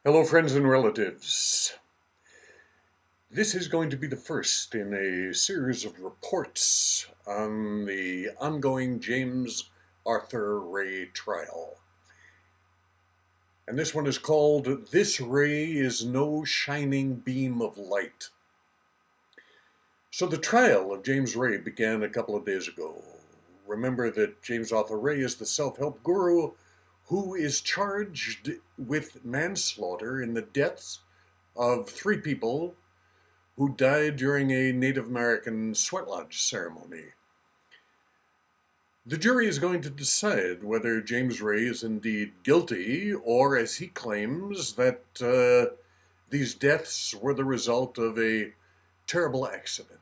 Hello, friends and relatives. This is going to be the first in a series of reports on the ongoing James Arthur Ray trial. And this one is called This Ray is No Shining Beam of Light. So the trial of James Ray began a couple of days ago. Remember that James Arthur Ray is the self-help guru who is charged with manslaughter in the deaths of 3 people who died during a Native American sweat lodge ceremony. The jury is going to decide whether James Ray is indeed guilty, or as he claims, that these deaths were the result of a terrible accident.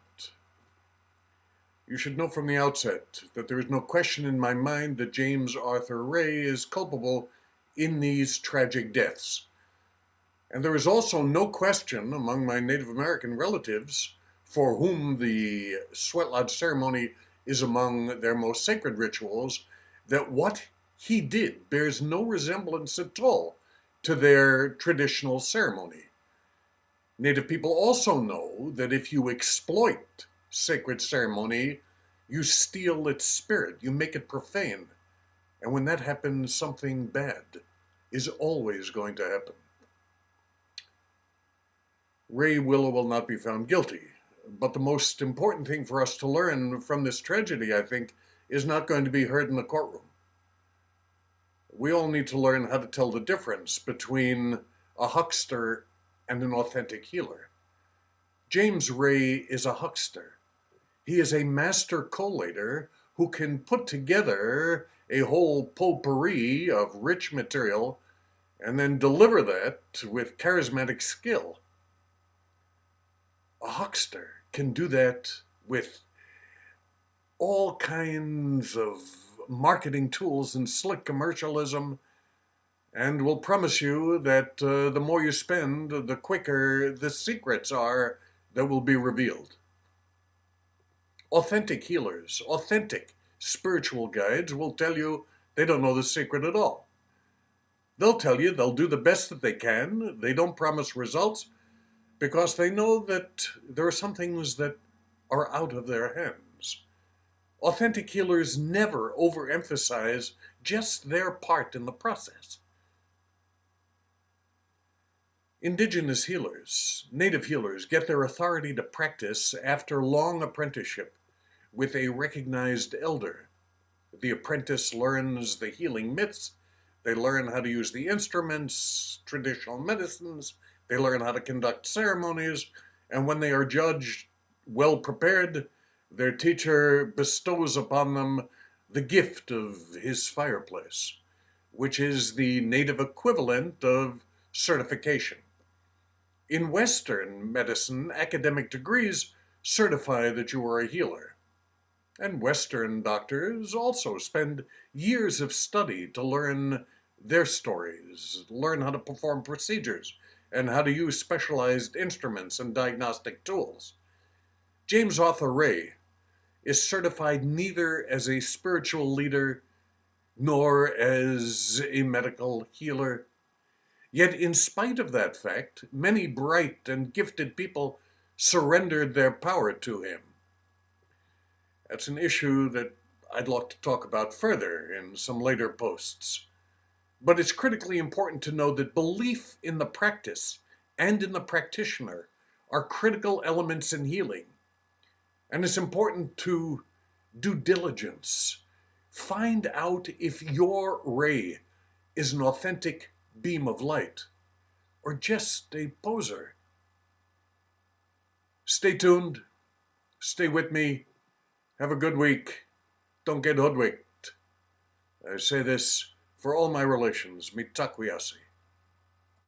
You should know from the outset that there is no question in my mind that James Arthur Ray is culpable in these tragic deaths. And there is also no question among my Native American relatives, for whom the sweat lodge ceremony is among their most sacred rituals, that what he did bears no resemblance at all to their traditional ceremony. Native people also know that if you exploit sacred ceremony, you steal its spirit, you make it profane. And when that happens, something bad is always going to happen. Ray will or will not be found guilty. But the most important thing for us to learn from this tragedy, I think, is not going to be heard in the courtroom. We all need to learn how to tell the difference between a huckster and an authentic healer. James Ray is a huckster. He is a master collator who can put together a whole potpourri of rich material and then deliver that with charismatic skill. A huckster can do that with all kinds of marketing tools and slick commercialism, and will promise you that the more you spend, the quicker the secrets are that will be revealed. Authentic healers, authentic spiritual guides will tell you they don't know the secret at all. They'll tell you they'll do the best that they can. They don't promise results because they know that there are some things that are out of their hands. Authentic healers never overemphasize just their part in the process. Indigenous healers, native healers, get their authority to practice after long apprenticeship with a recognized elder. The apprentice learns the healing myths, they learn how to use the instruments, traditional medicines, they learn how to conduct ceremonies, and when they are judged well prepared, their teacher bestows upon them the gift of his fireplace, which is the native equivalent of certification. In Western medicine, academic degrees certify that you are a healer. And Western doctors also spend years of study to learn their stories, learn how to perform procedures, and how to use specialized instruments and diagnostic tools. James Arthur Ray is certified neither as a spiritual leader nor as a medical healer. Yet in spite of that fact, many bright and gifted people surrendered their power to him. That's an issue that I'd like to talk about further in some later posts. But it's critically important to know that belief in the practice and in the practitioner are critical elements in healing. And it's important to do diligence. Find out if your ray is an authentic beam of light or just a poser. Stay tuned. Stay with me. Have a good week. Don't get hoodwinked. I say this for all my relations. Mitakuye.